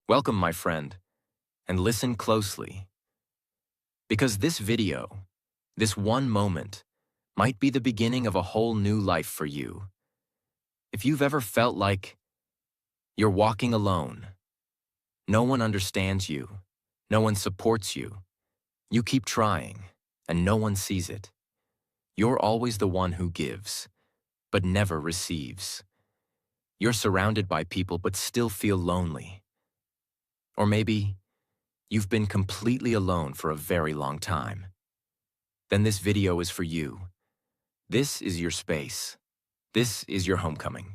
Welcome, my friend, and listen closely, because this video, this one moment, might be the beginning of a whole new life for you. If you've ever felt like you're walking alone, no one understands you, no one supports you, you keep trying, and no one sees it. You're always the one who gives, but never receives. You're surrounded by people but still feel lonely. Or maybe you've been completely alone for a very long time. Then this video is for you. This is your space. This is your homecoming.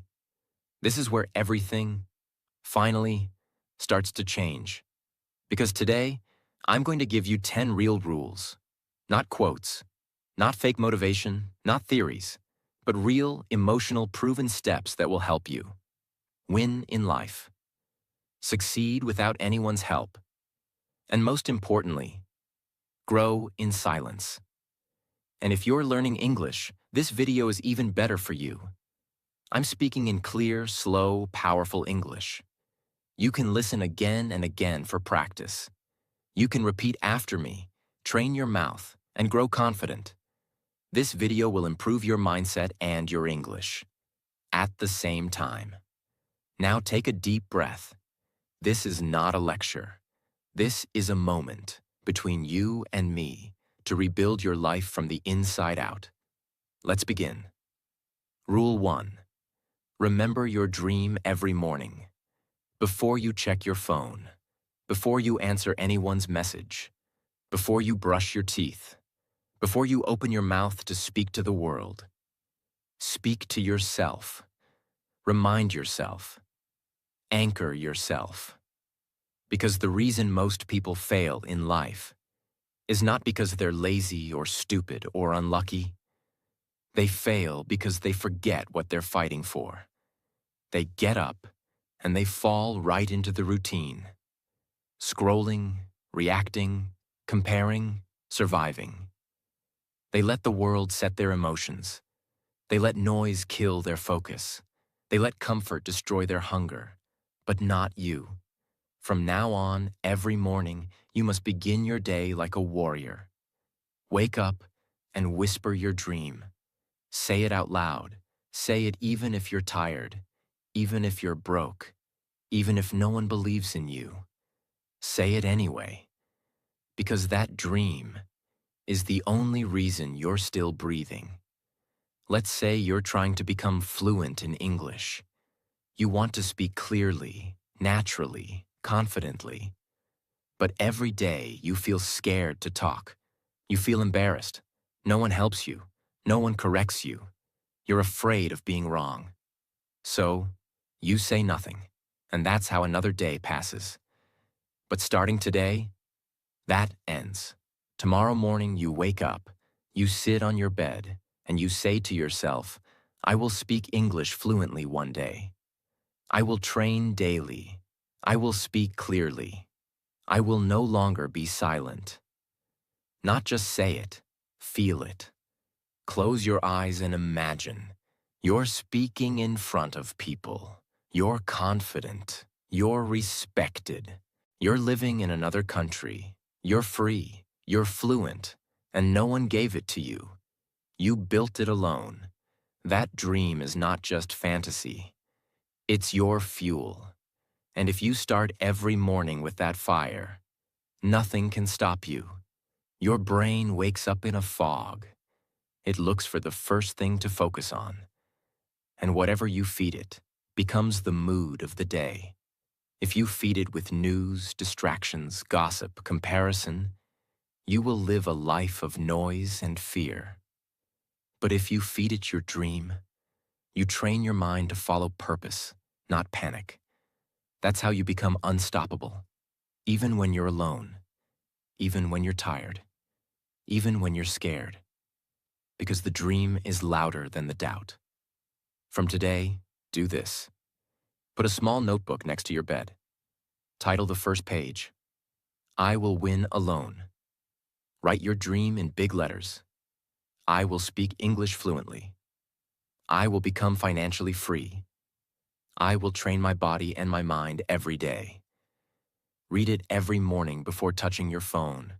This is where everything, finally, starts to change. Because today, I'm going to give you 10 real rules. Not quotes, not fake motivation, not theories, but real, emotional, proven steps that will help you win in life, succeed without anyone's help, and most importantly, grow in silence. And if you're learning English, this video is even better for you. I'm speaking in clear, slow, powerful English. You can listen again and again for practice. You can repeat after me, train your mouth, and grow confident. This video will improve your mindset and your English at the same time. Now take a deep breath. This is not a lecture. This is a moment between you and me to rebuild your life from the inside out. Let's begin. Rule 1. Remember your dream every morning. Before you check your phone, before you answer anyone's message, before you brush your teeth, before you open your mouth to speak to the world. Speak to yourself. Remind yourself. Anchor yourself. Because the reason most people fail in life is not because they're lazy or stupid or unlucky. They fail because they forget what they're fighting for. They get up and they fall right into the routine. Scrolling, reacting, comparing, surviving. They let the world set their emotions. They let noise kill their focus. They let comfort destroy their hunger. But not you. From now on, every morning, you must begin your day like a warrior. Wake up and whisper your dream. Say it out loud. Say it even if you're tired, even if you're broke, even if no one believes in you. Say it anyway, because that dream is the only reason you're still breathing. Let's say you're trying to become fluent in English. You want to speak clearly, naturally, confidently. But every day you feel scared to talk. You feel embarrassed. No one helps you. No one corrects you. You're afraid of being wrong. So, you say nothing, and that's how another day passes. But starting today, that ends. Tomorrow morning you wake up, you sit on your bed, and you say to yourself, I will speak English fluently one day. I will train daily. I will speak clearly. I will no longer be silent. Not just say it, feel it. Close your eyes and imagine. You're speaking in front of people. You're confident. You're respected. You're living in another country. You're free. You're fluent. And no one gave it to you. You built it alone. That dream is not just fantasy. It's your fuel. And if you start every morning with that fire, nothing can stop you. Your brain wakes up in a fog. It looks for the first thing to focus on. And whatever you feed it becomes the mood of the day. If you feed it with news, distractions, gossip, comparison, you will live a life of noise and fear. But if you feed it your dream, you train your mind to follow purpose, not panic. That's how you become unstoppable, even when you're alone, even when you're tired, even when you're scared. Because the dream is louder than the doubt. From today, do this. Put a small notebook next to your bed. Title the first page, I will win alone. Write your dream in big letters. I will speak English fluently. I will become financially free. I will train my body and my mind every day. Read it every morning before touching your phone.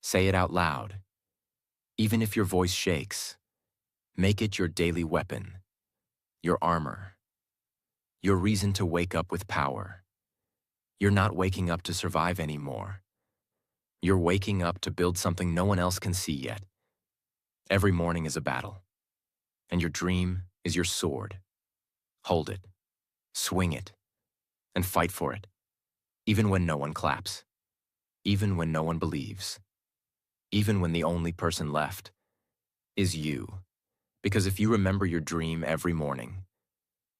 Say it out loud. Even if your voice shakes, make it your daily weapon, your armor, your reason to wake up with power. You're not waking up to survive anymore. You're waking up to build something no one else can see yet. Every morning is a battle, and your dream is your sword. Hold it, swing it, and fight for it, even when no one claps, even when no one believes, even when the only person left is you. Because if you remember your dream every morning,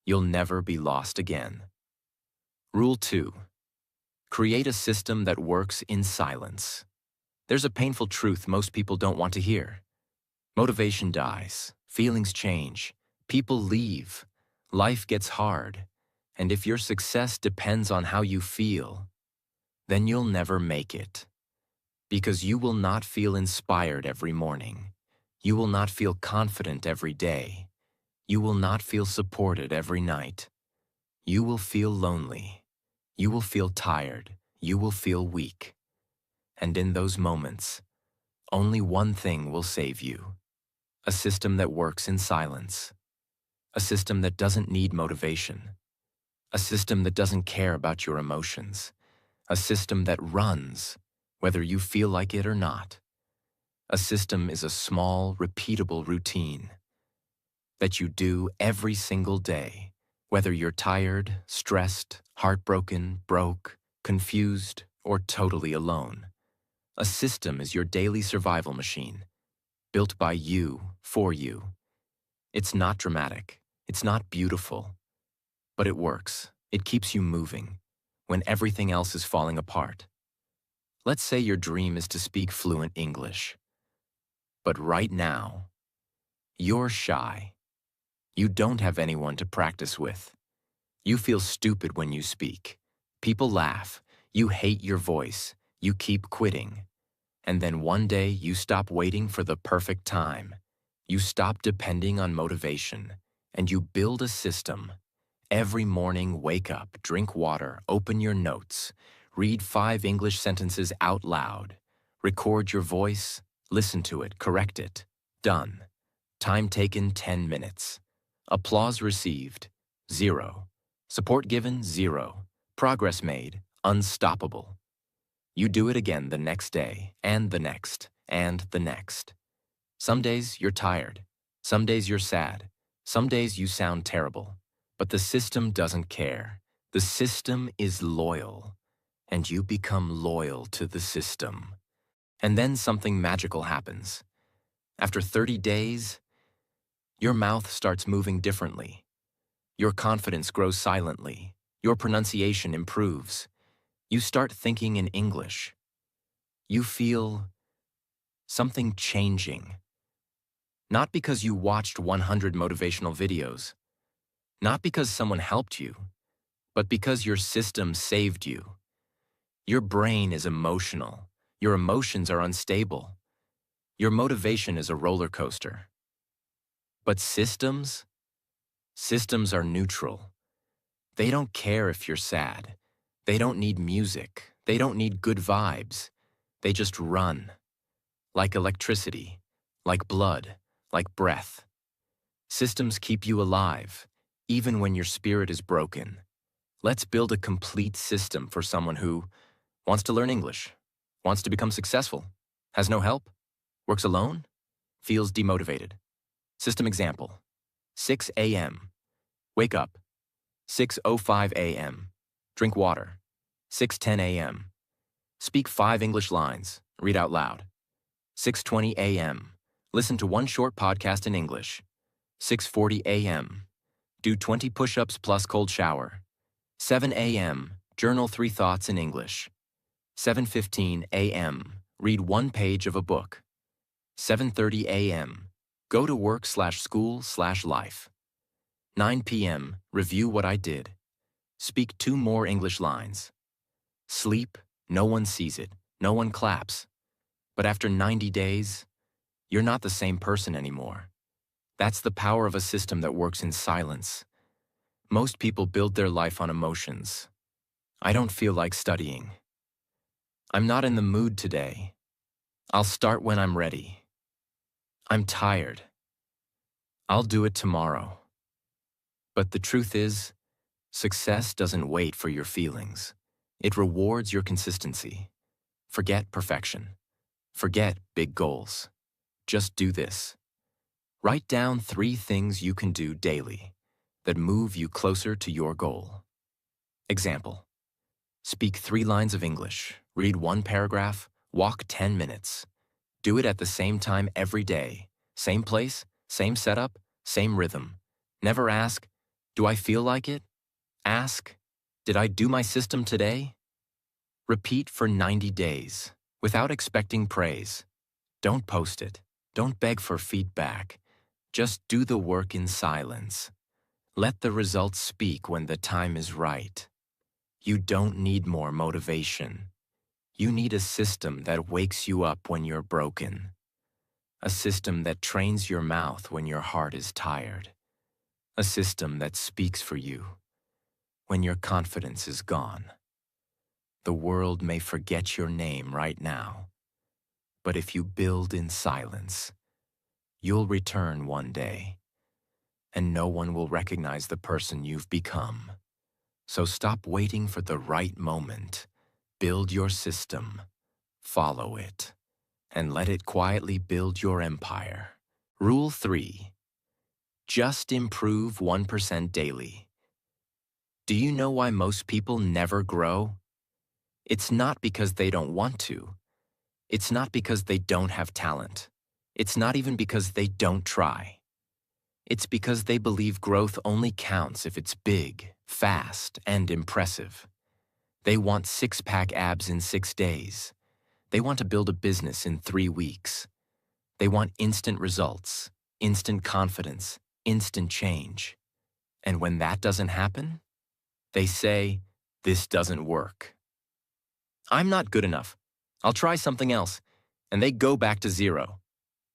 you'll never be lost again. Rule 2. Create a system that works in silence. There's a painful truth most people don't want to hear. Motivation dies, feelings change, people leave, life gets hard, and if your success depends on how you feel, then you'll never make it. Because you will not feel inspired every morning. You will not feel confident every day. You will not feel supported every night. You will feel lonely. You will feel tired. You will feel weak. And in those moments, only one thing will save you. A system that works in silence. A system that doesn't need motivation. A system that doesn't care about your emotions. A system that runs, whether you feel like it or not. A system is a small, repeatable routine that you do every single day, whether you're tired, stressed, heartbroken, broke, confused, or totally alone. A system is your daily survival machine, built by you, for you. It's not dramatic, it's not beautiful, but it works. It keeps you moving when everything else is falling apart. Let's say your dream is to speak fluent English. But right now, you're shy. You don't have anyone to practice with. You feel stupid when you speak. People laugh. You hate your voice. You keep quitting. And then one day you stop waiting for the perfect time. You stop depending on motivation, and you build a system. Every morning, wake up, drink water, open your notes, read 5 English sentences out loud, record your voice, listen to it, correct it. Done. Time taken 10 minutes. Applause received 0. Support given 0. Progress made unstoppable. You do it again the next day, and the next, and the next. Some days you're tired. Some days you're sad. Some days you sound terrible. But the system doesn't care. The system is loyal, and you become loyal to the system. And then something magical happens. After 30 days, your mouth starts moving differently. Your confidence grows silently. Your pronunciation improves. You start thinking in English. You feel something changing. Not because you watched 100 motivational videos. Not because someone helped you, but because your system saved you. Your brain is emotional. Your emotions are unstable. Your motivation is a roller coaster. But systems? Systems are neutral. They don't care if you're sad. They don't need music. They don't need good vibes. They just run. Like electricity, like blood, like breath. Systems keep you alive, even when your spirit is broken. Let's build a complete system for someone who wants to learn English, wants to become successful, has no help, works alone, feels demotivated. System example: 6 a.m. Wake up. 6:05 a.m. Drink water. 6:10 a.m. Speak 5 English lines. Read out loud. 6:20 a.m. Listen to 1 short podcast in English. 6:40 a.m. Do 20 push-ups plus cold shower. 7 a.m. Journal 3 thoughts in English. 7:15 a.m. Read 1 page of a book. 7:30 a.m. Go to work/school/life. 9 p.m. Review what I did. Speak 2 more English lines. Sleep, no one sees it, no one claps. But after 90 days, you're not the same person anymore. That's the power of a system that works in silence. Most people build their life on emotions. I don't feel like studying. I'm not in the mood today. I'll start when I'm ready. I'm tired. I'll do it tomorrow. But the truth is, success doesn't wait for your feelings. It rewards your consistency. Forget perfection. Forget big goals. Just do this. Write down 3 things you can do daily that move you closer to your goal. Example: speak 3 lines of English, read 1 paragraph, walk 10 minutes. Do it at the same time every day. Same place, same setup, same rhythm. Never ask, do I feel like it? Ask, did I do my system today? Repeat for 90 days, without expecting praise. Don't post it. Don't beg for feedback. Just do the work in silence. Let the results speak when the time is right. You don't need more motivation. You need a system that wakes you up when you're broken. A system that trains your mouth when your heart is tired. A system that speaks for you when your confidence is gone. The world may forget your name right now, but if you build in silence, you'll return one day, and no one will recognize the person you've become. So stop waiting for the right moment. Build your system, follow it, and let it quietly build your empire. Rule 3. Just improve 1% daily. Do you know why most people never grow? It's not because they don't want to. It's not because they don't have talent. It's not even because they don't try. It's because they believe growth only counts if it's big, fast, and impressive. They want 6-pack abs in 6 days. They want to build a business in 3 weeks. They want instant results, instant confidence, instant change. And when that doesn't happen, they say, this doesn't work. I'm not good enough. I'll try something else. And they go back to 0.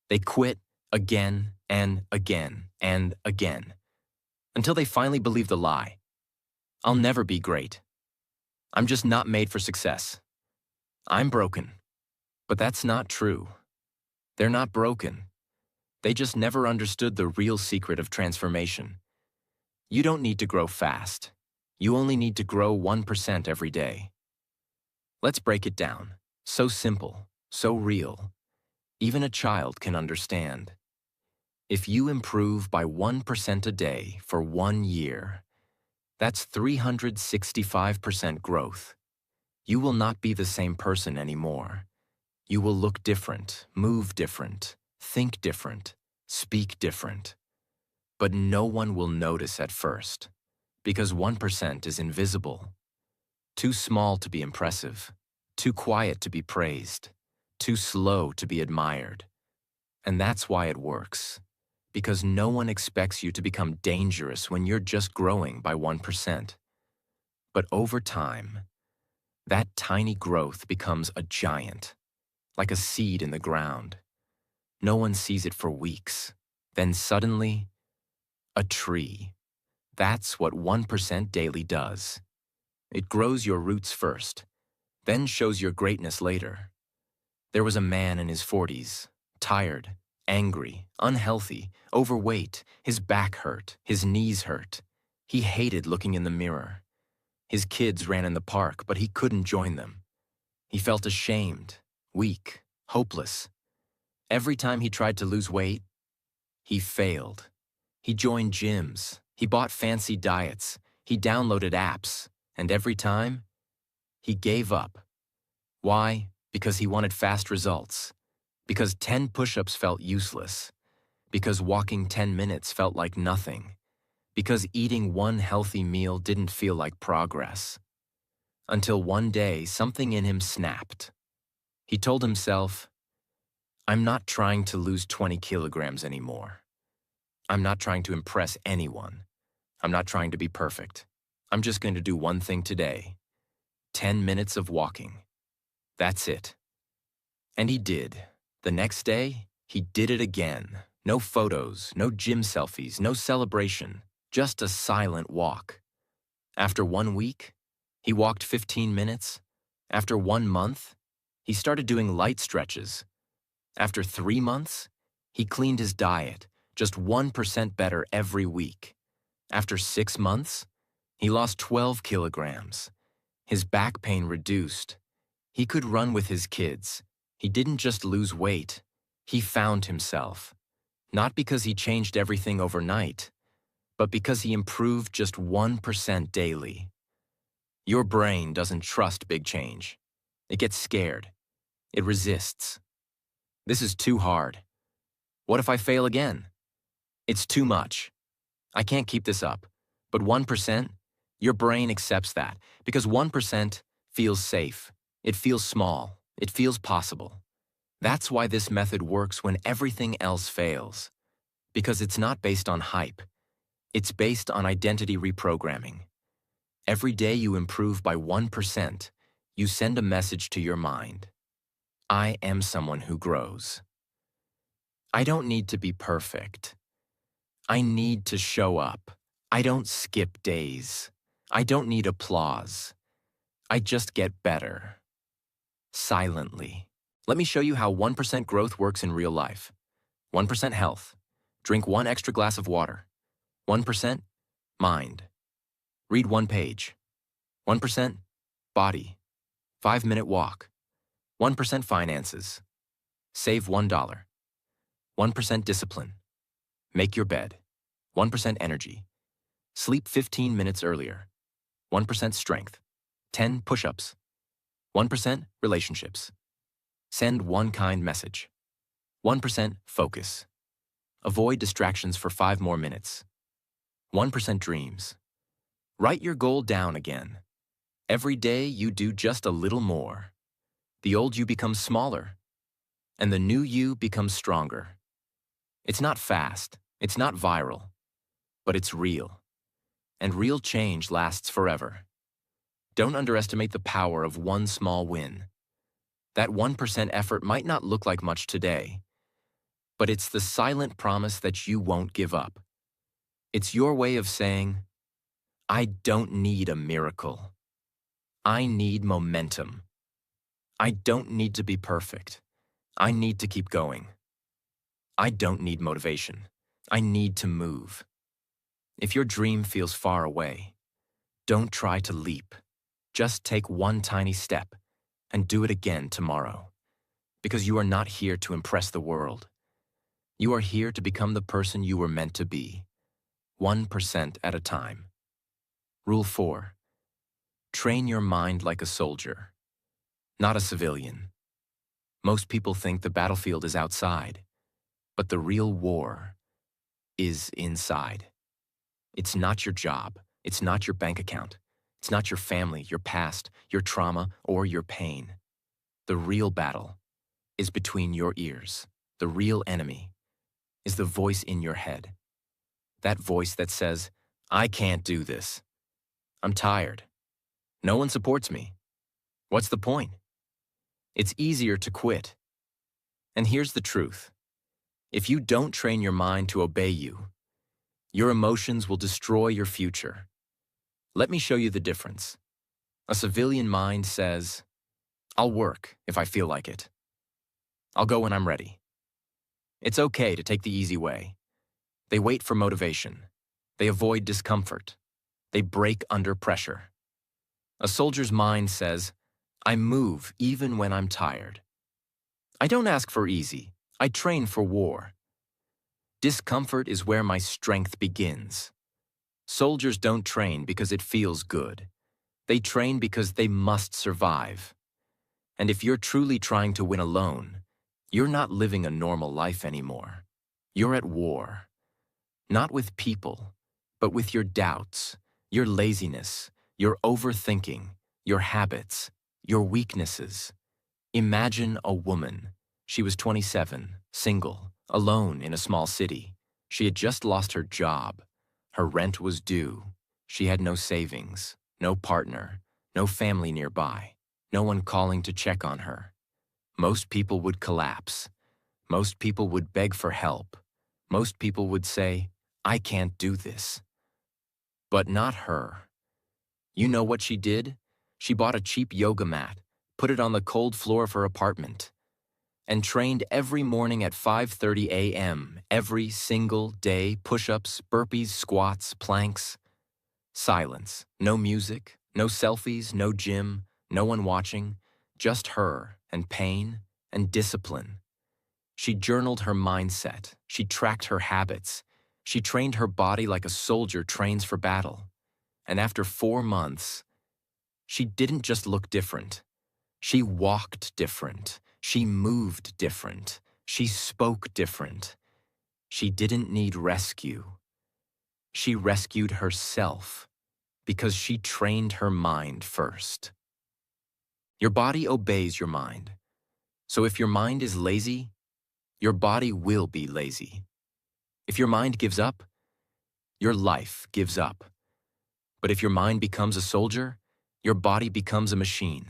They quit again and again and again until they finally believe the lie. I'll never be great. I'm just not made for success. I'm broken. But that's not true. They're not broken. They just never understood the real secret of transformation. You don't need to grow fast. You only need to grow 1% every day. Let's break it down. So simple, so real. Even a child can understand. If you improve by 1% a day for 1 year, that's 365% growth. You will not be the same person anymore. You will look different, move different, think different, speak different. But no one will notice at first, because 1% is invisible. Too small to be impressive, too quiet to be praised, too slow to be admired. And that's why it works. Because no one expects you to become dangerous when you're just growing by 1%. But over time, that tiny growth becomes a giant, like a seed in the ground. No one sees it for weeks. Then suddenly, a tree. That's what 1% daily does. It grows your roots first, then shows your greatness later. There was a man in his 40s, tired, angry, unhealthy, overweight. His back hurt, his knees hurt. He hated looking in the mirror. His kids ran in the park, but he couldn't join them. He felt ashamed, weak, hopeless. Every time he tried to lose weight, he failed. He joined gyms, he bought fancy diets, he downloaded apps, and every time, he gave up. Why? Because he wanted fast results. Because 10 push-ups felt useless. Because walking 10 minutes felt like nothing. Because eating 1 healthy meal didn't feel like progress. Until one day, something in him snapped. He told himself, I'm not trying to lose 20 kilograms anymore. I'm not trying to impress anyone. I'm not trying to be perfect. I'm just going to do one thing today. 10 minutes of walking. That's it. And he did. The next day, he did it again. No photos, no gym selfies, no celebration, just a silent walk. After 1 week, he walked 15 minutes. After 1 month, He started doing light stretches. After 3 months, he cleaned his diet, just 1% better every week. After 6 months, he lost 12 kilograms. His back pain reduced. He could run with his kids. He didn't just lose weight. He found himself. Not because he changed everything overnight, but because he improved just 1% daily. Your brain doesn't trust big change. It gets scared. It resists. This is too hard. What if I fail again? It's too much. I can't keep this up. But 1%, your brain accepts that because 1% feels safe. It feels small. It feels possible. That's why this method works when everything else fails. Because it's not based on hype. It's based on identity reprogramming. Every day you improve by 1%, you send a message to your mind. I am someone who grows. I don't need to be perfect. I need to show up. I don't skip days. I don't need applause. I just get better. Silently. Let me show you how 1% growth works in real life. 1% health. Drink 1 extra glass of water. 1% mind. Read 1 page. 1% body. 5-minute walk. 1% finances. Save $1. 1% discipline. Make your bed. 1% energy. Sleep 15 minutes earlier. 1% strength. 10 push-ups. 1% relationships. Send 1 kind message. 1% focus. Avoid distractions for 5 more minutes. 1% dreams. Write your goal down again. Every day you do just a little more. The old you becomes smaller, and the new you becomes stronger. It's not fast, it's not viral, but it's real. And real change lasts forever. Don't underestimate the power of 1 small win. That 1% effort might not look like much today, but it's the silent promise that you won't give up. It's your way of saying, I don't need a miracle. I need momentum. I don't need to be perfect. I need to keep going. I don't need motivation. I need to move. If your dream feels far away, don't try to leap. Just take 1 tiny step and do it again tomorrow. Because you are not here to impress the world. You are here to become the person you were meant to be, 1% at a time. Rule 4. Train your mind like a soldier, not a civilian. Most people think the battlefield is outside, but the real war is inside. It's not your job. It's not your bank account. It's not your family, your past, your trauma, or your pain. The real battle is between your ears. The real enemy is the voice in your head. That voice that says, I can't do this. I'm tired. No one supports me. What's the point? It's easier to quit. And here's the truth. If you don't train your mind to obey you, your emotions will destroy your future. Let me show you the difference. A civilian mind says, I'll work if I feel like it. I'll go when I'm ready. It's okay to take the easy way. They wait for motivation. They avoid discomfort. They break under pressure. A soldier's mind says, I move even when I'm tired. I don't ask for easy. I train for war. Discomfort is where my strength begins. Soldiers don't train because it feels good. They train because they must survive. And if you're truly trying to win alone, you're not living a normal life anymore. You're at war. Not with people, but with your doubts, your laziness, your overthinking, your habits, your weaknesses. Imagine a woman. She was 27, single, alone in a small city. She had just lost her job. Her rent was due. She had no savings, no partner, no family nearby, no one calling to check on her. Most people would collapse. Most people would beg for help. Most people would say, I can't do this. But not her. You know what she did? She bought a cheap yoga mat, put put it on the cold floor of her apartment, and trained every morning at 5:30 a.m. every single day, push-ups, burpees, squats, planks. Silence, no music, no selfies, no gym, no one watching, just her and pain and discipline. She journaled her mindset, she tracked her habits, she trained her body like a soldier trains for battle. And after 4 months, she didn't just look different. She walked different. She moved different. She spoke different. She didn't need rescue. She rescued herself because she trained her mind first. Your body obeys your mind. So if your mind is lazy, your body will be lazy. If your mind gives up, your life gives up. But if your mind becomes a soldier, your body becomes a machine,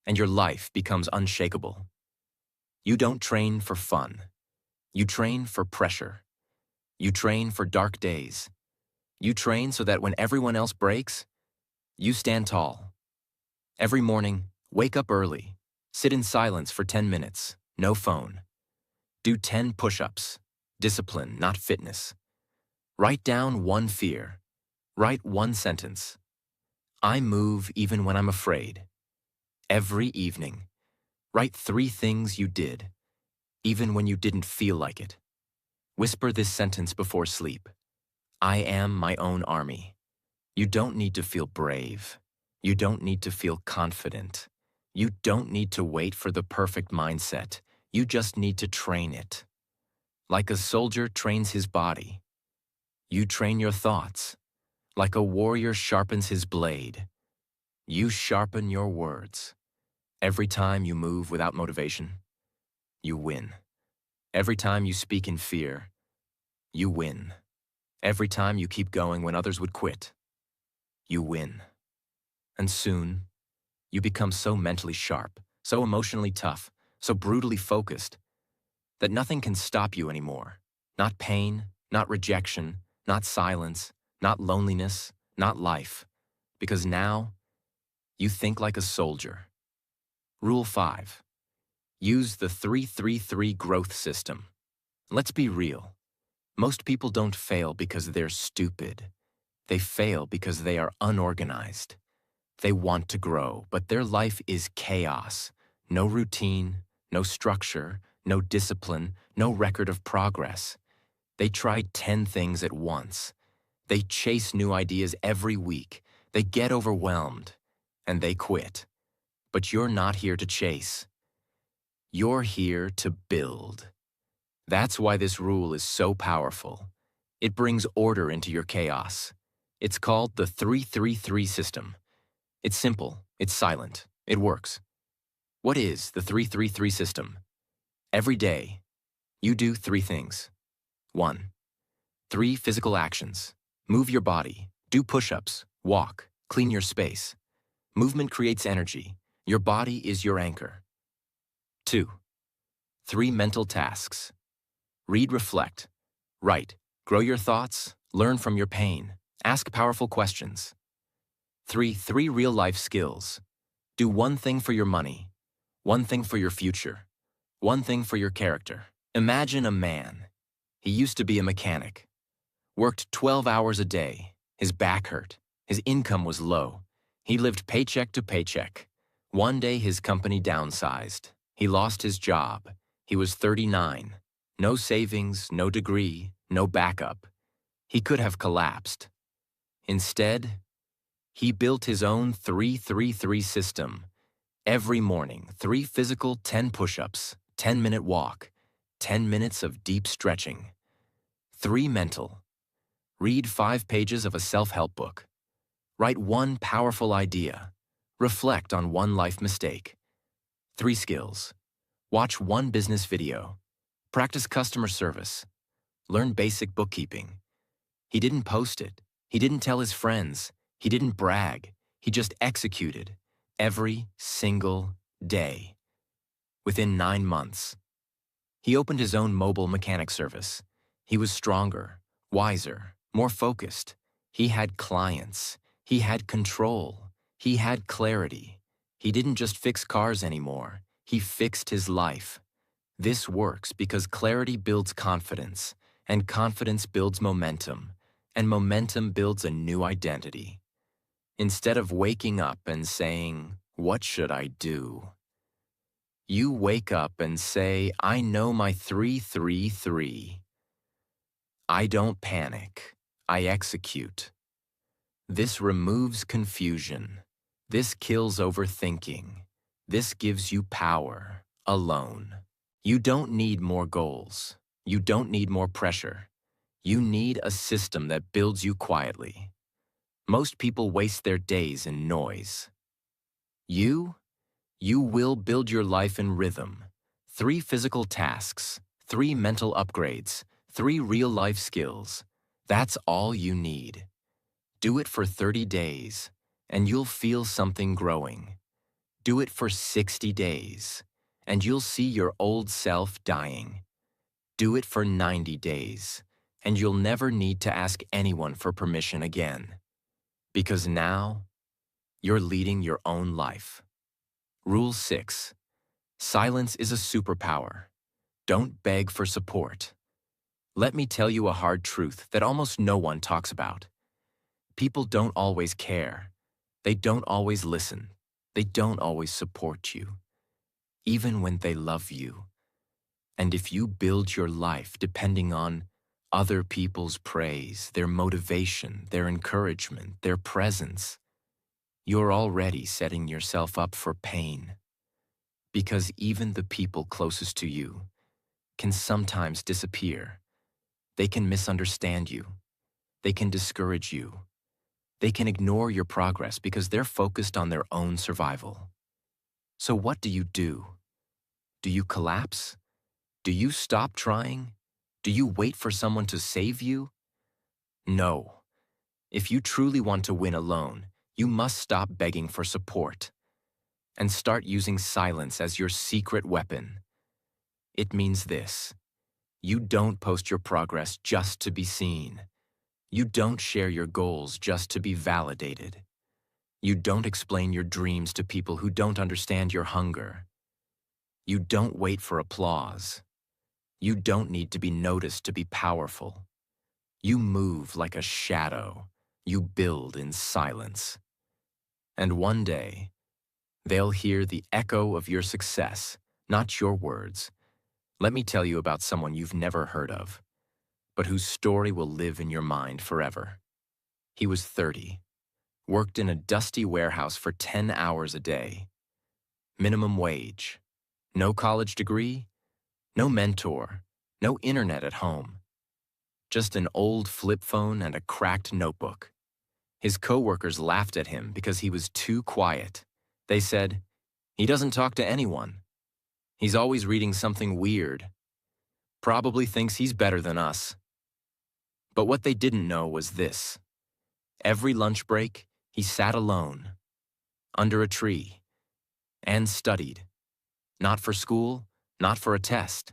and your life becomes unshakable. You don't train for fun. You train for pressure. You train for dark days. You train so that when everyone else breaks, you stand tall. Every morning, wake up early. Sit in silence for 10 minutes. No phone. Do 10 push-ups. Discipline, not fitness. Write down one fear. Write one sentence. I move even when I'm afraid. Every evening, write 3 things you did, even when you didn't feel like it. Whisper this sentence before sleep. I am my own army. You don't need to feel brave. You don't need to feel confident. You don't need to wait for the perfect mindset. You just need to train it. Like a soldier trains his body, you train your thoughts. Like a warrior sharpens his blade, you sharpen your words. Every time you move without motivation, you win. Every time you speak in fear, you win. Every time you keep going when others would quit, you win. And soon, you become so mentally sharp, so emotionally tough, so brutally focused, that nothing can stop you anymore. Not pain, not rejection, not silence, not loneliness, not life. Because now, you think like a soldier. Rule 5. Use the 3-3-3 growth system. Let's be real. Most people don't fail because they're stupid. They fail because they are unorganized. They want to grow, but their life is chaos. No routine, no structure, no discipline, no record of progress. They try 10 things at once. They chase new ideas every week. They get overwhelmed, and they quit. But you're not here to chase. You're here to build. That's why this rule is so powerful. It brings order into your chaos. It's called the 3-3-3 system. It's simple, it's silent, it works. What is the 3-3-3 system? Every day, you do 3 things. 1. 3 physical actions. Move your body, do push-ups, walk, clean your space. Movement creates energy. Your body is your anchor. 2. 3 mental tasks. Read, reflect, write, grow your thoughts, learn from your pain, ask powerful questions. 3 real-life skills. Do 1 thing for your money, 1 thing for your future, 1 thing for your character. Imagine a man. He used to be a mechanic. Worked 12 hours a day. His back hurt. His income was low. He lived paycheck to paycheck. One day his company downsized. He lost his job. He was 39. No savings, no degree, no backup. He could have collapsed. Instead, he built his own 3-3-3 system. Every morning, 3 physical 10 push-ups, 10-minute walk, 10 minutes of deep stretching. 3 mental. Read 5 pages of a self-help book. Write 1 powerful idea. Reflect on 1 life mistake. 3 skills. Watch 1 business video. Practice customer service. Learn basic bookkeeping. He didn't post it. He didn't tell his friends. He didn't brag. He just executed every single day. Within 9 months, he opened his own mobile mechanic service. He was stronger, wiser, more focused. He had clients. He had control. He had clarity. He didn't just fix cars anymore, he fixed his life. This works because clarity builds confidence, and confidence builds momentum, and momentum builds a new identity. Instead of waking up and saying, "What should I do?" you wake up and say, "I know my 333. I don't panic. I execute." This removes confusion. This kills overthinking. This gives you power, alone. You don't need more goals. You don't need more pressure. You need a system that builds you quietly. Most people waste their days in noise. You will build your life in rhythm. 3 physical tasks, 3 mental upgrades, 3 real-life skills. That's all you need. Do it for 30 days, and you'll feel something growing. Do it for 60 days, and you'll see your old self dying. Do it for 90 days, and you'll never need to ask anyone for permission again. Because now, you're leading your own life. Rule 6. Silence is a superpower. Don't beg for support. Let me tell you a hard truth that almost no one talks about. People don't always care. They don't always listen. They don't always support you, even when they love you. And if you build your life depending on other people's praise, their motivation, their encouragement, their presence, you're already setting yourself up for pain. Because even the people closest to you can sometimes disappear. They can misunderstand you. They can discourage you. They can ignore your progress because they're focused on their own survival. So what do? Do you collapse? Do you stop trying? Do you wait for someone to save you? No. If you truly want to win alone, you must stop begging for support and start using silence as your secret weapon. It means this: you don't post your progress just to be seen. You don't share your goals just to be validated. You don't explain your dreams to people who don't understand your hunger. You don't wait for applause. You don't need to be noticed to be powerful. You move like a shadow. You build in silence. And one day, they'll hear the echo of your success, not your words. Let me tell you about someone you've never heard of, but whose story will live in your mind forever. He was 30, worked in a dusty warehouse for 10 hours a day. Minimum wage, no college degree, no mentor, no internet at home. Just an old flip phone and a cracked notebook. His coworkers laughed at him because he was too quiet. They said, "He doesn't talk to anyone. He's always reading something weird. Probably thinks he's better than us." But what they didn't know was this. Every lunch break, he sat alone, under a tree, and studied. Not for school, not for a test.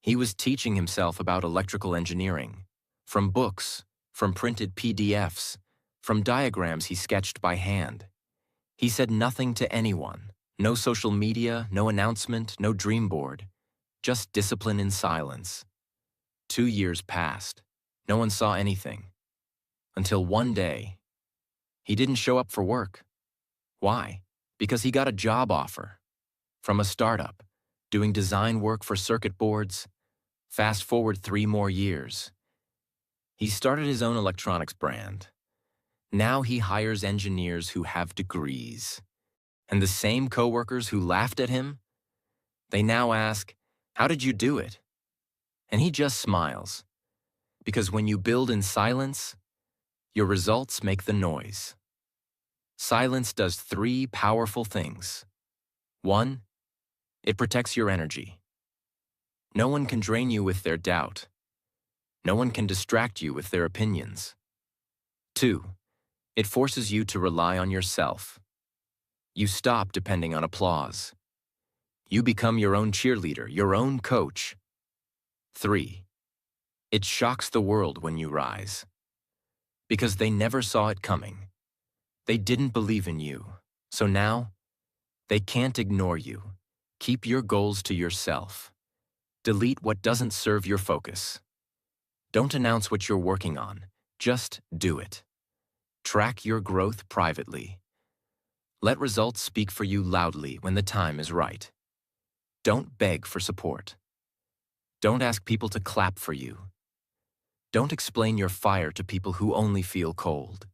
He was teaching himself about electrical engineering, from books, from printed PDFs, from diagrams he sketched by hand. He said nothing to anyone, no social media, no announcement, no dream board, just discipline in silence. 2 years passed. No one saw anything. Until one day, he didn't show up for work. Why? Because he got a job offer from a startup, doing design work for circuit boards. Fast forward 3 more years. He started his own electronics brand. Now he hires engineers who have degrees. And the same coworkers who laughed at him, they now ask, "How did you do it?" And he just smiles. Because when you build in silence, your results make the noise. Silence does 3 powerful things. 1, it protects your energy. No one can drain you with their doubt. No one can distract you with their opinions. 2, it forces you to rely on yourself. You stop depending on applause. You become your own cheerleader, your own coach. 3, it shocks the world when you rise. Because they never saw it coming. They didn't believe in you. So now, They can't ignore you. Keep your goals to yourself. Delete what doesn't serve your focus. Don't announce what you're working on. Just do it. Track your growth privately. Let results speak for you loudly when the time is right. Don't beg for support. Don't ask people to clap for you. Don't explain your fire to people who only feel cold.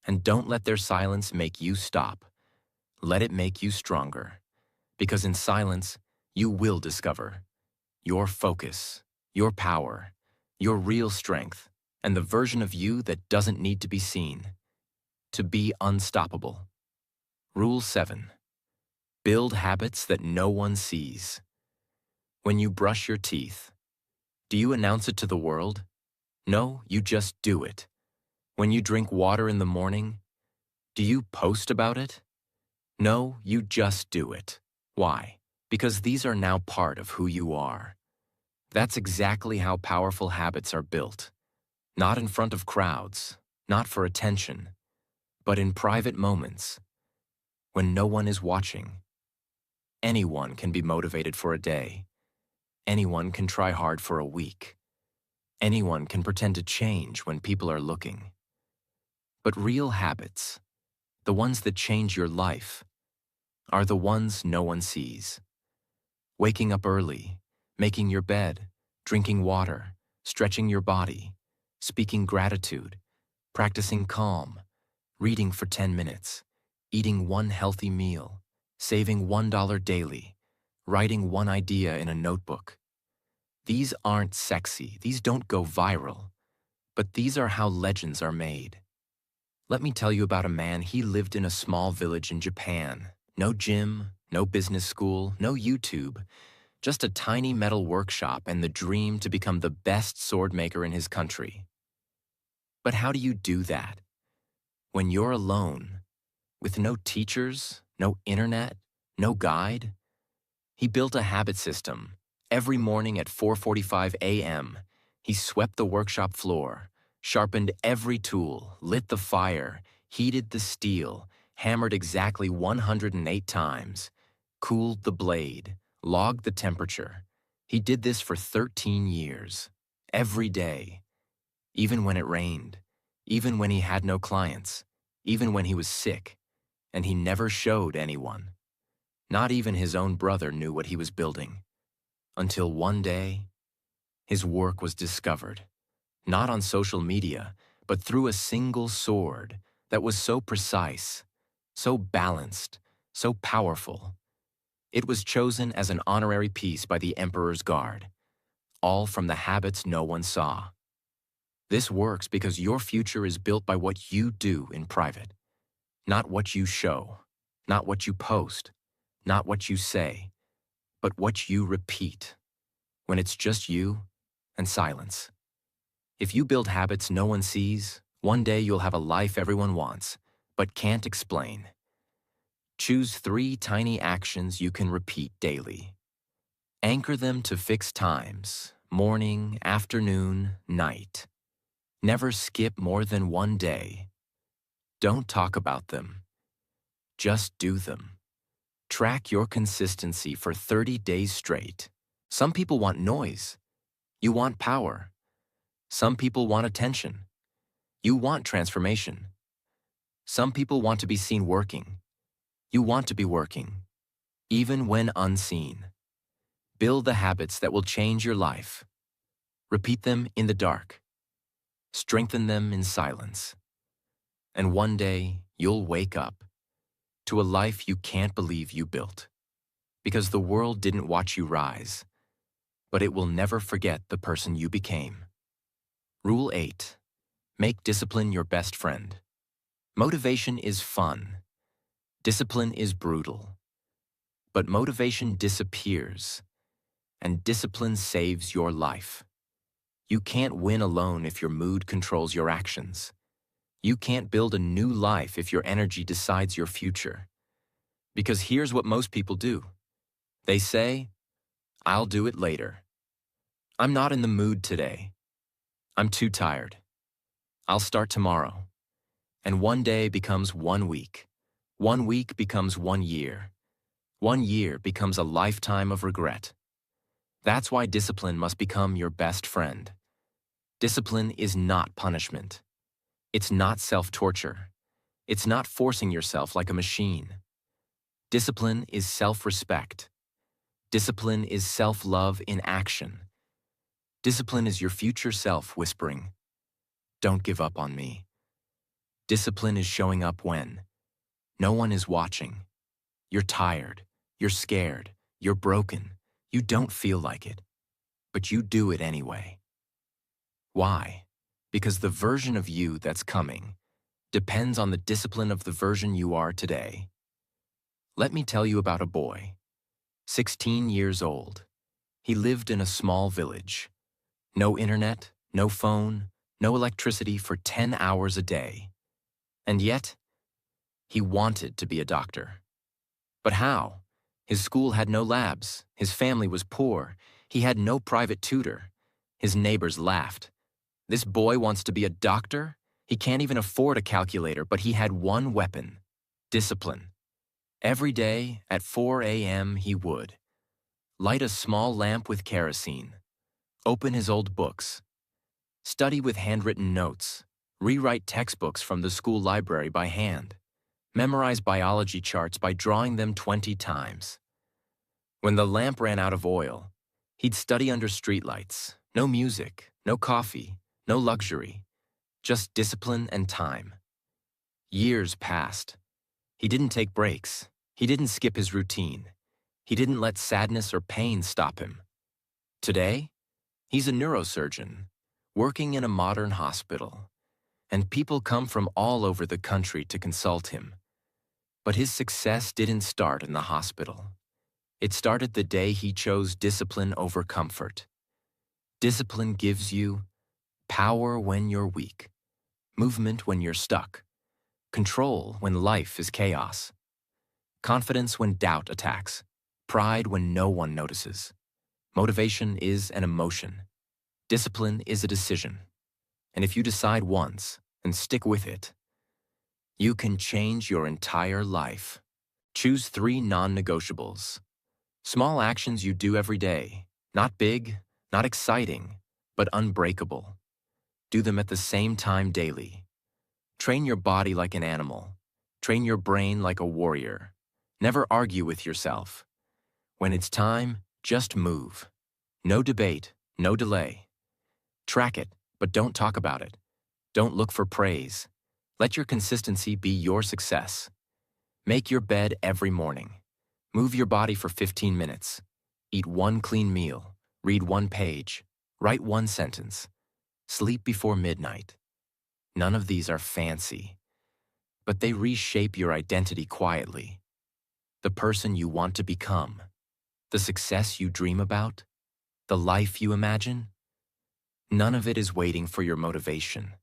And don't let their silence make you stop. Let it make you stronger. Because in silence, you will discover your focus, your power, your real strength, and the version of you that doesn't need to be seen. To be unstoppable. Rule 7. Build habits that no one sees. When you brush your teeth, do you announce it to the world? No, you just do it. When you drink water in the morning, do you post about it? No, you just do it. Why? Because these are now part of who you are. That's exactly how powerful habits are built. Not in front of crowds, not for attention, but in private moments, when no one is watching. Anyone can be motivated for a day. Anyone can try hard for a week. Anyone can pretend to change when people are looking. But real habits, the ones that change your life, are the ones no one sees. Waking up early, making your bed, drinking water, stretching your body, speaking gratitude, practicing calm, reading for 10 minutes, eating one healthy meal, saving $1 daily, writing one idea in a notebook. These aren't sexy, these don't go viral, but these are how legends are made. Let me tell you about a man. He lived in a small village in Japan. No gym, no business school, no YouTube, just a tiny metal workshop and the dream to become the best sword maker in his country. But how do you do that? When you're alone, with no teachers, no internet, no guide? He built a habit system. Every morning at 4:45 a.m., he swept the workshop floor, sharpened every tool, lit the fire, heated the steel, hammered exactly 108 times, cooled the blade, logged the temperature. He did this for 13 years, every day, even when it rained, even when he had no clients, even when he was sick, and he never showed anyone. Not even his own brother knew what he was building. Until one day, his work was discovered, not on social media, but through a single sword that was so precise, so balanced, so powerful. It was chosen as an honorary piece by the Emperor's Guard, all from the habits no one saw. This works because your future is built by what you do in private, not what you show, not what you post, not what you say, but what you repeat, when it's just you and silence. If you build habits no one sees, one day you'll have a life everyone wants, but can't explain. Choose 3 tiny actions you can repeat daily. Anchor them to fixed times, morning, afternoon, night. Never skip more than one day. Don't talk about them. Just do them. Track your consistency for 30 days straight. Some people want noise. You want power. Some people want attention. You want transformation. Some people want to be seen working. You want to be working, even when unseen. Build the habits that will change your life. Repeat them in the dark. Strengthen them in silence. And one day, you'll wake up to a life you can't believe you built. Because the world didn't watch you rise, but it will never forget the person you became. Rule 8. Make discipline your best friend. Motivation is fun. Discipline is brutal. But motivation disappears, and discipline saves your life. You can't win alone if your mood controls your actions. You can't build a new life if your energy decides your future. Because here's what most people do. They say, "I'll do it later. I'm not in the mood today. I'm too tired. I'll start tomorrow." And one day becomes 1 week. 1 week becomes 1 year. 1 year becomes a lifetime of regret. That's why discipline must become your best friend. Discipline is not punishment. It's not self-torture. It's not forcing yourself like a machine. Discipline is self-respect. Discipline is self-love in action. Discipline is your future self whispering, "Don't give up on me." Discipline is showing up when no one is watching. You're tired, you're scared, you're broken, you don't feel like it, but you do it anyway. Why? Because the version of you that's coming depends on the discipline of the version you are today. Let me tell you about a boy, 16 years old. He lived in a small village. No internet, no phone, no electricity for 10 hours a day. And yet, he wanted to be a doctor. But how? His school had no labs, his family was poor, he had no private tutor. His neighbors laughed. This boy wants to be a doctor? He can't even afford a calculator, but he had one weapon: discipline. Every day, at 4 a.m., he would light a small lamp with kerosene, open his old books, study with handwritten notes, rewrite textbooks from the school library by hand, memorize biology charts by drawing them 20 times. When the lamp ran out of oil, he'd study under streetlights. No music, no coffee, no luxury, just discipline and time. Years passed. He didn't take breaks. He didn't skip his routine. He didn't let sadness or pain stop him. Today, he's a neurosurgeon, working in a modern hospital, and people come from all over the country to consult him. But his success didn't start in the hospital. It started the day he chose discipline over comfort. Discipline gives you power when you're weak, movement when you're stuck, control when life is chaos, confidence when doubt attacks, pride when no one notices. Motivation is an emotion. Discipline is a decision. And if you decide once and stick with it, you can change your entire life. Choose 3 non-negotiables. Small actions you do every day, not big, not exciting, but unbreakable. Do them at the same time daily. Train your body like an animal. Train your brain like a warrior. Never argue with yourself. When it's time, just move. No debate, no delay. Track it, but don't talk about it. Don't look for praise. Let your consistency be your success. Make your bed every morning. Move your body for 15 minutes. Eat 1 clean meal. Read 1 page. Write 1 sentence. Sleep before midnight. None of these are fancy, but they reshape your identity quietly. The person you want to become, the success you dream about, the life you imagine. None of it is waiting for your motivation.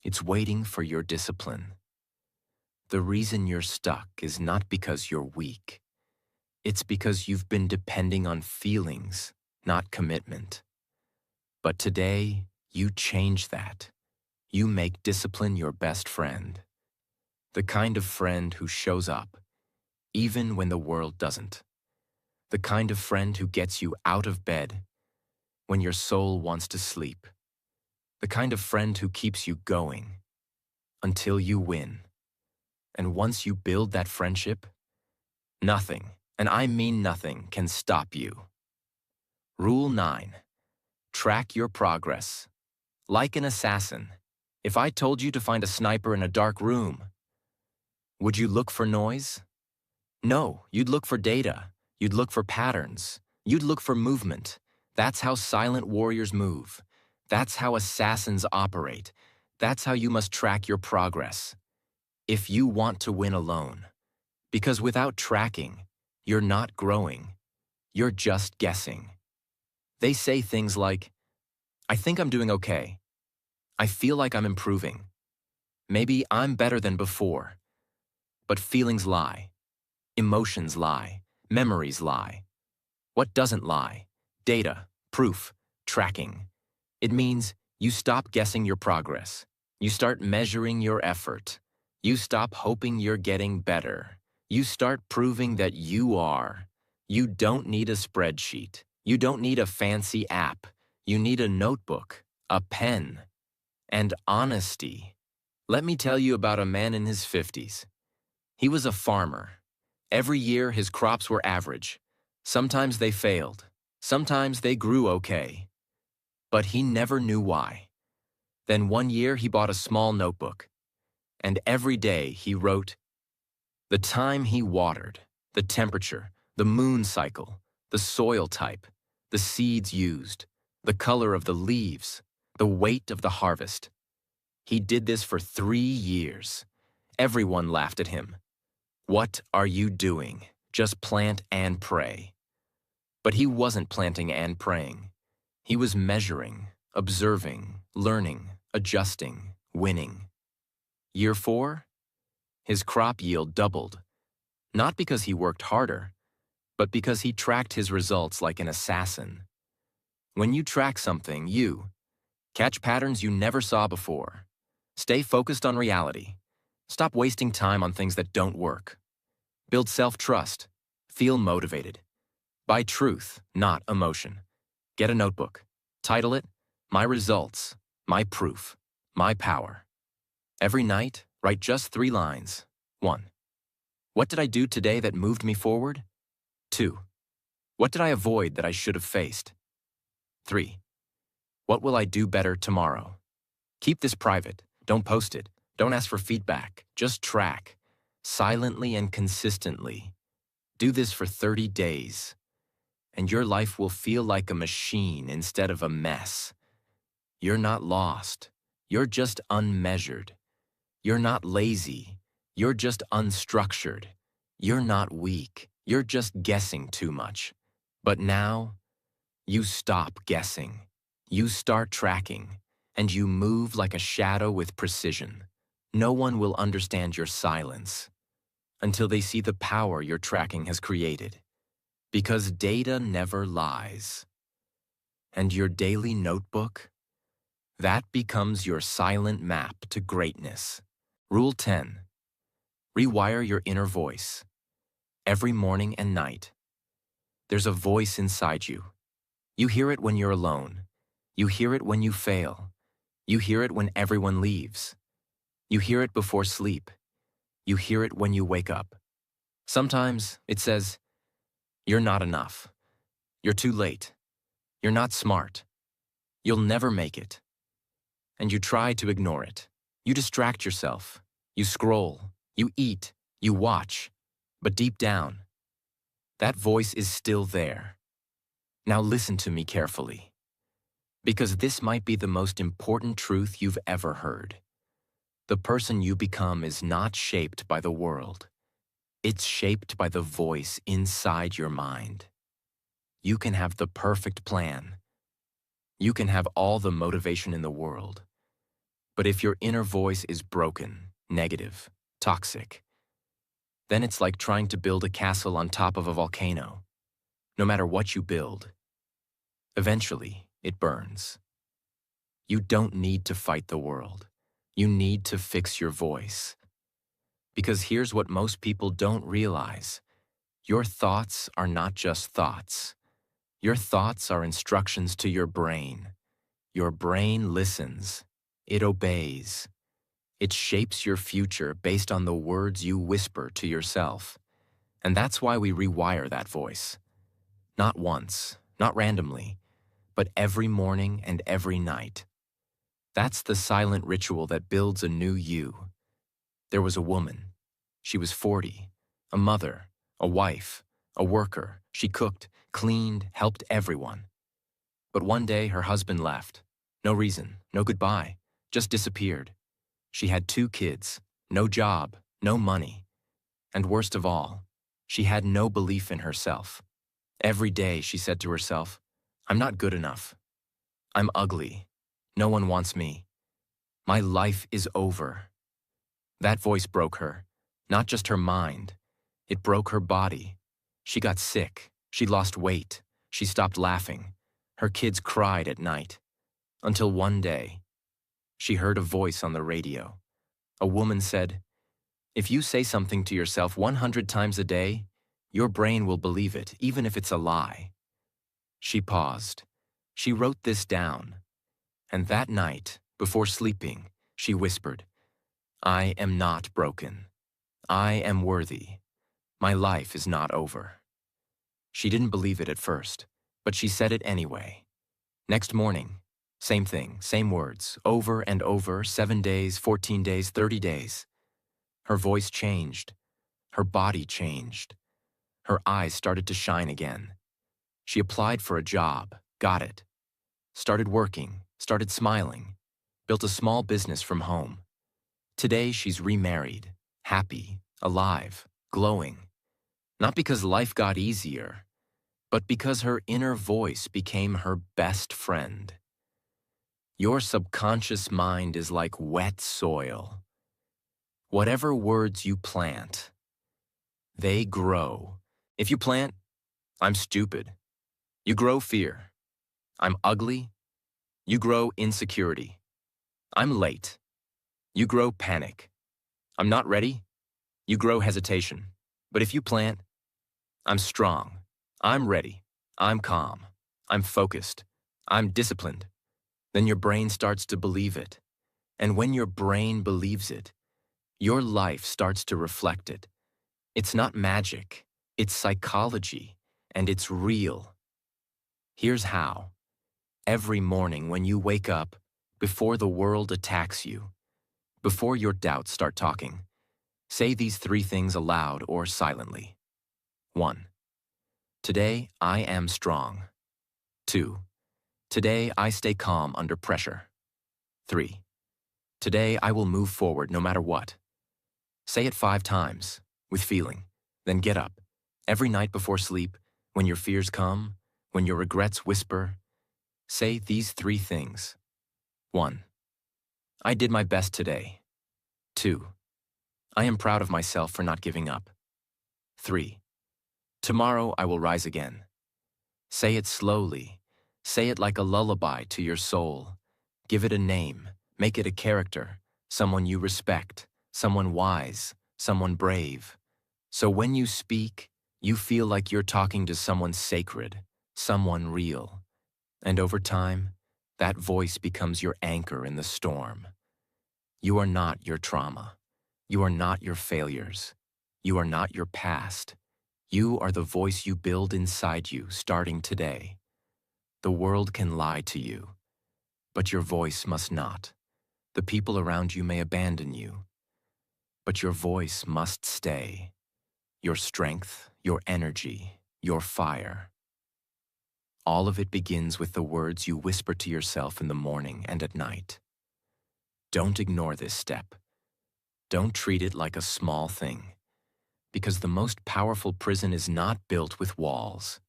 It's waiting for your discipline. The reason you're stuck is not because you're weak. It's because you've been depending on feelings, not commitment. But today, you change that. You make discipline your best friend. The kind of friend who shows up, even when the world doesn't. The kind of friend who gets you out of bed when your soul wants to sleep. The kind of friend who keeps you going until you win. And once you build that friendship, nothing, and I mean nothing, can stop you. Rule 9. Track your progress. Like an assassin, if I told you to find a sniper in a dark room, would you look for noise? No, you'd look for data. You'd look for patterns. You'd look for movement. That's how silent warriors move. That's how assassins operate. That's how you must track your progress. If you want to win alone. Because without tracking, you're not growing. You're just guessing. They say things like, I think I'm doing okay. I feel like I'm improving. Maybe I'm better than before. But feelings lie. Emotions lie. Memories lie. What doesn't lie? Data, proof, tracking. It means you stop guessing your progress. You start measuring your effort. You stop hoping you're getting better. You start proving that you are. You don't need a spreadsheet. You don't need a fancy app. You need a notebook, a pen, and honesty. Let me tell you about a man in his 50s. He was a farmer. Every year his crops were average. Sometimes they failed. Sometimes they grew okay. But he never knew why. Then one year he bought a small notebook. And every day he wrote the time he watered, the temperature, the moon cycle, the soil type, the seeds used, the color of the leaves, the weight of the harvest. He did this for 3 years. Everyone laughed at him. What are you doing? Just plant and pray. But he wasn't planting and praying. He was measuring, observing, learning, adjusting, winning. Year 4, his crop yield doubled. Not because he worked harder, but because he tracked his results like an assassin. When you track something, you catch patterns you never saw before. Stay focused on reality. Stop wasting time on things that don't work. Build self-trust. Feel motivated. Buy truth, not emotion. Get a notebook. Title it, My Results, My Proof, My Power. Every night, write just 3 lines. 1. What did I do today that moved me forward? 2. What did I avoid that I should have faced? 3. What will I do better tomorrow? Keep this private. Don't post it. Don't ask for feedback. Just track. Silently and consistently. Do this for 30 days. And your life will feel like a machine instead of a mess. You're not lost. You're just unmeasured. You're not lazy. You're just unstructured. You're not weak. You're just guessing too much. But now, you stop guessing. You start tracking, and you move like a shadow with precision. No one will understand your silence until they see the power your tracking has created. Because data never lies. And your daily notebook? That becomes your silent map to greatness. Rule 10. Rewire your inner voice. Every morning and night, there's a voice inside you. You hear it when you're alone. You hear it when you fail. You hear it when everyone leaves. You hear it before sleep. You hear it when you wake up. Sometimes it says, you're not enough. You're too late. You're not smart. You'll never make it. And you try to ignore it. You distract yourself. You scroll. You eat. You watch. But deep down, that voice is still there. Now listen to me carefully. Because this might be the most important truth you've ever heard. The person you become is not shaped by the world. It's shaped by the voice inside your mind. You can have the perfect plan. You can have all the motivation in the world. But if your inner voice is broken, negative, toxic, then it's like trying to build a castle on top of a volcano. No matter what you build, eventually it burns. You don't need to fight the world. You need to fix your voice. Because here's what most people don't realize. Your thoughts are not just thoughts. Your thoughts are instructions to your brain. Your brain listens. It obeys. It shapes your future based on the words you whisper to yourself. And that's why we rewire that voice. Not once, not randomly, but every morning and every night. That's the silent ritual that builds a new you. There was a woman. She was 40, a mother, a wife, a worker. She cooked, cleaned, helped everyone. But one day her husband left. No reason, no goodbye, just disappeared. She had 2 kids, no job, no money. And worst of all, she had no belief in herself. Every day she said to herself, I'm not good enough. I'm ugly. No one wants me. My life is over. That voice broke her, not just her mind. It broke her body. She got sick. She lost weight. She stopped laughing. Her kids cried at night. Until one day, she heard a voice on the radio. A woman said, If you say something to yourself 100 times a day, your brain will believe it, even if it's a lie. She paused. She wrote this down. And that night, before sleeping, she whispered, "I am not broken. I am worthy. My life is not over." She didn't believe it at first, but she said it anyway. Next morning, same thing, same words, over and over, 7 days, 14 days, 30 days. Her voice changed. Her body changed. Her eyes started to shine again. She applied for a job, got it. Started working, started smiling, built a small business from home. Today she's remarried, happy, alive, glowing. Not because life got easier, but because her inner voice became her best friend. Your subconscious mind is like wet soil. Whatever words you plant, they grow. If you plant, "I'm stupid," you grow fear. "I'm ugly," you grow insecurity. "I'm late," you grow panic. "I'm not ready," you grow hesitation. But if you plant, "I'm strong," "I'm ready," "I'm calm," "I'm focused," "I'm disciplined," then your brain starts to believe it. And when your brain believes it, your life starts to reflect it. It's not magic, it's psychology, and it's real. Here's how. Every morning when you wake up, before the world attacks you, before your doubts start talking, say these 3 things aloud or silently. 1. Today, I am strong. 2. Today, I stay calm under pressure. 3. Today, I will move forward no matter what. Say it 5 times, with feeling. Then get up. Every night before sleep, when your fears come, when your regrets whisper, say these 3 things. 1. I did my best today. 2. I am proud of myself for not giving up. 3. Tomorrow I will rise again. Say it slowly. Say it like a lullaby to your soul. Give it a name. Make it a character, someone you respect, someone wise, someone brave. So when you speak, you feel like you're talking to someone sacred, someone real. And over time, that voice becomes your anchor in the storm. You are not your trauma. You are not your failures. You are not your past. You are the voice you build inside you starting today. The world can lie to you, but your voice must not. The people around you may abandon you, but your voice must stay. Your strength, your energy, your fire. All of it begins with the words you whisper to yourself in the morning and at night. Don't ignore this step. Don't treat it like a small thing, because the most powerful prison is not built with walls.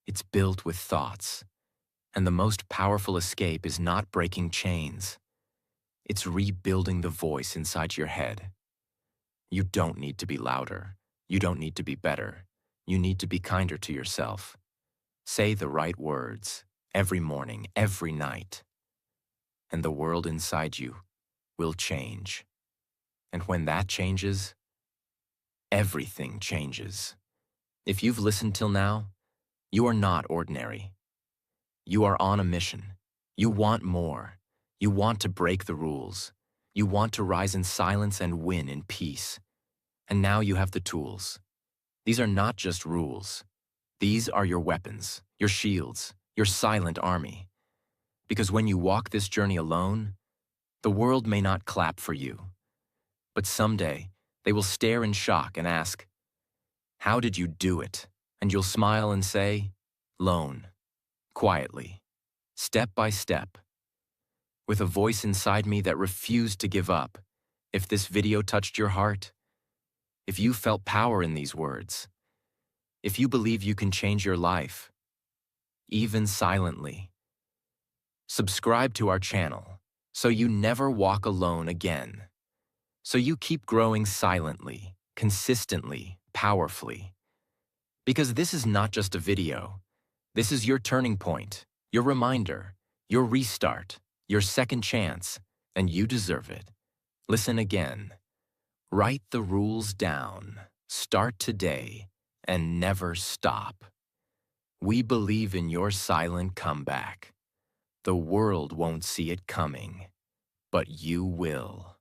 It's built with thoughts, and the most powerful escape is not breaking chains. It's rebuilding the voice inside your head. You don't need to be louder. You don't need to be better. You need to be kinder to yourself. Say the right words every morning, every night, and the world inside you will change. And when that changes, everything changes. If you've listened till now, you are not ordinary. You are on a mission. You want more. You want to break the rules. You want to rise in silence and win in peace. And now you have the tools. These are not just rules. These are your weapons, your shields, your silent army. Because when you walk this journey alone, the world may not clap for you. But someday, they will stare in shock and ask, "How did you do it?" And you'll smile and say, "Lone, quietly, step by step." With a voice inside me that refused to give up. If this video touched your heart, if you felt power in these words, if you believe you can change your life, even silently, subscribe to our channel so you never walk alone again. So you keep growing silently, consistently, powerfully. Because this is not just a video. This is your turning point, your reminder, your restart, your second chance, and you deserve it. Listen again. Write the rules down, start today, and never stop. We believe in your silent comeback. The world won't see it coming, but you will.